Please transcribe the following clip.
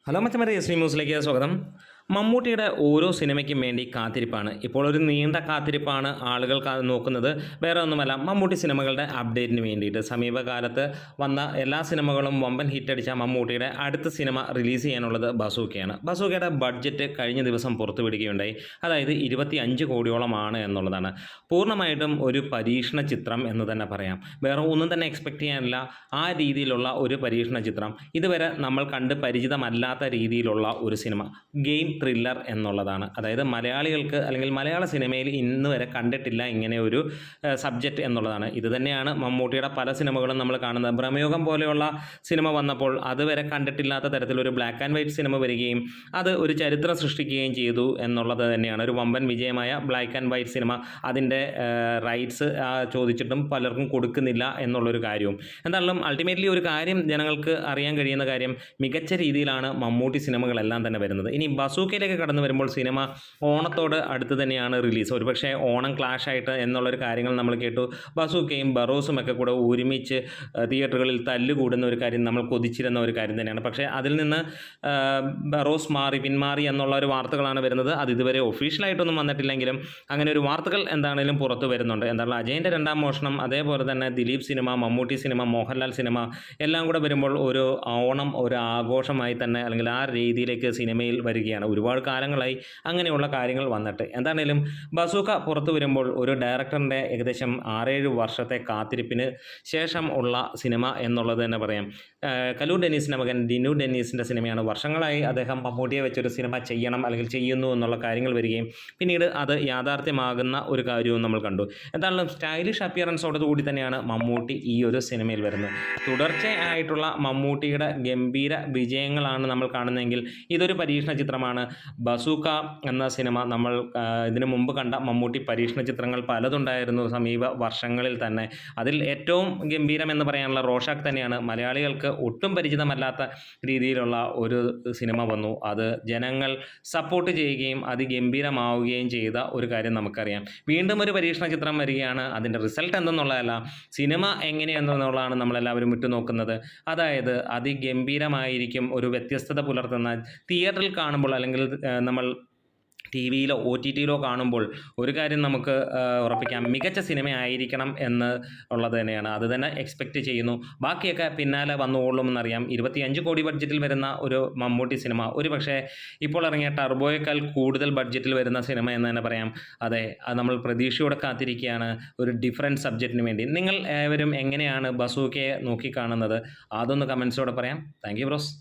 Hello മച്ചന്മാരെ, S ന്യൂസിലേക്ക് സ്വാഗതം. മമ്മൂട്ടിയുടെ ഓരോ സിനിമയ്ക്കും വേണ്ടി കാത്തിരിപ്പാണ്. ഇപ്പോൾ ഒരു നീണ്ട കാത്തിരിപ്പാണ് ആളുകൾ നോക്കുന്നത്. വേറെ ഒന്നുമല്ല, മമ്മൂട്ടി സിനിമകളുടെ അപ്ഡേറ്റിന് വേണ്ടിയിട്ട്. സമീപകാലത്ത് വന്ന എല്ലാ സിനിമകളും വമ്പൻ ഹിറ്റടിച്ച മമ്മൂട്ടിയുടെ അടുത്ത സിനിമ റിലീസ് ചെയ്യാനുള്ളത് ബസൂക്കയാണ്. ബസൂക്കയുടെ ബഡ്ജറ്റ് കഴിഞ്ഞ ദിവസം പുറത്തുവിടുകയുണ്ടായി. അതായത് 25 കോടിയോളമാണ് എന്നുള്ളതാണ്. പൂർണ്ണമായിട്ടും ഒരു പരീക്ഷണ ചിത്രം എന്ന് തന്നെ പറയാം. വേറെ ഒന്നും തന്നെ എക്സ്പെക്റ്റ് ചെയ്യാനില്ല. ആ രീതിയിലുള്ള ഒരു പരീക്ഷണ ചിത്രം. ഇതുവരെ നമ്മൾ കണ്ട് പരിചിതമല്ലാത്ത രീതിയിലുള്ള ഒരു സിനിമ, ഗെയിം ത്രില്ലർ എന്നുള്ളതാണ്. അതായത് മലയാളികൾക്ക് അല്ലെങ്കിൽ മലയാള സിനിമയിൽ ഇന്ന് വരെ കണ്ടിട്ടില്ല ഇങ്ങനെ ഒരു സബ്ജക്റ്റ് എന്നുള്ളതാണ്. ഇത് തന്നെയാണ് മമ്മൂട്ടിയുടെ പല സിനിമകളും നമ്മൾ കാണുന്നത്. ഭ്രമയുഗം പോലെയുള്ള സിനിമ വന്നപ്പോൾ അതുവരെ കണ്ടിട്ടില്ലാത്ത തരത്തിലൊരു ബ്ലാക്ക് ആൻഡ് വൈറ്റ് സിനിമ വരികയും അത് ഒരു ചരിത്രം സൃഷ്ടിക്കുകയും ചെയ്തു എന്നുള്ളത് തന്നെയാണ്. ഒരു വമ്പൻ വിജയമായ ബ്ലാക്ക് ആൻഡ് വൈറ്റ് സിനിമ അതിൻ്റെ റൈറ്റ്സ് ചോദിച്ചിട്ടും പലർക്കും കൊടുക്കുന്നില്ല എന്നുള്ളൊരു കാര്യവും. എന്തായാലും അൾട്ടിമേറ്റ്ലി ഒരു കാര്യം ജനങ്ങൾക്ക് അറിയാൻ കഴിയുന്ന കാര്യം, മികച്ച രീതിയിലാണ് മമ്മൂട്ടി സിനിമകളെല്ലാം തന്നെ വരുന്നത്. ഇനി ബസൂക്കയിലേക്ക് കടന്നു വരുമ്പോൾ സിനിമ ഓണത്തോട് അടുത്ത് തന്നെയാണ് റിലീസ്. ഒരുപക്ഷെ ഓണം ക്ലാഷ് ആയിട്ട് എന്നുള്ളൊരു കാര്യങ്ങൾ നമ്മൾ കേട്ടു. ബസൂക്കയും ബറോസും ഒക്കെ കൂടെ ഒരുമിച്ച് തിയേറ്ററുകളിൽ തല്ലുകൂടുന്ന ഒരു കാര്യം നമ്മൾ കൊതിച്ചിരുന്ന ഒരു കാര്യം തന്നെയാണ്. പക്ഷേ അതിൽ നിന്ന് ബറോസ് പിന്മാറി എന്നുള്ള ഒരു വാർത്തകളാണ് വരുന്നത്. അത് ഇതുവരെ ഒഫീഷ്യലായിട്ടൊന്നും വന്നിട്ടില്ലെങ്കിലും അങ്ങനെ ഒരു വാർത്തകൾ എന്താണെങ്കിലും പുറത്തു വരുന്നുണ്ട്. എന്താണ് അജയൻ്റെ രണ്ടാം മോഷണം, അതേപോലെ തന്നെ Dileep cinema, Mammootty cinema, Mohanlal cinema എല്ലാം കൂടെ വരുമ്പോൾ ഒരു ഓണം ഒരു ആഘോഷമായി തന്നെ അല്ലെങ്കിൽ ആ രീതിയിലേക്ക് സിനിമയിൽ വരികയാണ്. ഒരുപാട് കാലങ്ങളായി അങ്ങനെയുള്ള കാര്യങ്ങൾ വന്നിട്ട്. എന്താണേലും ബസൂക്ക പുറത്തു വരുമ്പോൾ ഒരു ഡയറക്ടറിൻ്റെ ഏകദേശം 6-7 വർഷത്തെ കാത്തിരിപ്പിന് ശേഷം ഉള്ള സിനിമ എന്നുള്ളത് തന്നെ പറയാം. കലൂർ ഡെന്നീസിൻ്റെ മകൻ ഡിനു ഡെന്നീസിൻ്റെ സിനിമയാണ്. വർഷങ്ങളായി അദ്ദേഹം മമ്മൂട്ടിയെ വെച്ചൊരു സിനിമ ചെയ്യണം അല്ലെങ്കിൽ ചെയ്യുന്നു എന്നുള്ള കാര്യങ്ങൾ വരികയും പിന്നീട് അത് യാഥാർത്ഥ്യമാകുന്ന ഒരു കാര്യവും നമ്മൾ കണ്ടു. എന്തായാലും സ്റ്റൈലിഷ് അപ്പിയറൻസോട് കൂടി തന്നെയാണ് മമ്മൂട്ടി ഈ ഒരു സിനിമയിൽ വരുന്നത്. തുടർച്ചയായിട്ടുള്ള മമ്മൂട്ടിയുടെ ഗംഭീര വിജയങ്ങളാണ് നമ്മൾ കാണുന്നതെങ്കിൽ ഇതൊരു പരീക്ഷണ ചിത്രമാണ്. ബസൂക്ക എന്ന സിനിമ നമ്മൾ ഇതിനു മുമ്പ് കണ്ട മമ്മൂട്ടി പരീക്ഷണ ചിത്രങ്ങൾ പലതുണ്ടായിരുന്നു സമീപ വർഷങ്ങളിൽ തന്നെ. അതിൽ ഏറ്റവും ഗംഭീരം എന്ന് പറയാനുള്ള റോഷാക്ക് തന്നെയാണ്. മലയാളികൾക്ക് ഒട്ടും പരിചിതമല്ലാത്ത രീതിയിലുള്ള ഒരു സിനിമ വന്നു. അത് ജനങ്ങൾ സപ്പോർട്ട് ചെയ്യുകയും അതിഗംഭീരമാവുകയും ചെയ്ത ഒരു കാര്യം നമുക്കറിയാം. വീണ്ടും ഒരു പരീക്ഷണ ചിത്രം വരികയാണ്. അതിൻ്റെ റിസൾട്ട് എന്തെന്നുള്ളതല്ല, സിനിമ എങ്ങനെയെന്നുള്ളതാണ് നമ്മളെല്ലാവരും വിട്ടുനോക്കുന്നത്. അതായത് അതിഗംഭീരമായിരിക്കും, ഒരു വ്യത്യസ്തത പുലർത്തുന്ന, തിയേറ്ററിൽ കാണുമ്പോൾ അല്ലെങ്കിൽ നമ്മൾ ടി വിയിലോ ഒ ടി ടിയിലോ കാണുമ്പോൾ ഒരു കാര്യം നമുക്ക് ഉറപ്പിക്കാം, മികച്ച സിനിമയായിരിക്കണം എന്ന് ഉള്ളത് തന്നെയാണ്. അത് തന്നെ എക്സ്പെക്റ്റ് ചെയ്യുന്നു. ബാക്കിയൊക്കെ പിന്നാലെ വന്നുകൊള്ളുമെന്നറിയാം. 25 കോടി ബഡ്ജറ്റിൽ വരുന്ന ഒരു മമ്മൂട്ടി സിനിമ ഒരു പക്ഷേ ഇപ്പോൾ ഇറങ്ങിയ ടർബോയേക്കാൾ കൂടുതൽ ബഡ്ജറ്റിൽ വരുന്ന സിനിമ എന്ന് തന്നെ പറയാം. അതെ, അത് നമ്മൾ പ്രതീക്ഷയോടെ കാത്തിരിക്കുകയാണ് ഒരു ഡിഫറൻറ്റ് സബ്ജക്റ്റിന് വേണ്ടി. നിങ്ങൾ ഏവരും എങ്ങനെയാണ് ബസൂക്കയെ നോക്കിക്കാണുന്നത്? അതൊന്ന് കമൻസോടെ പറയാം. Thank you bros.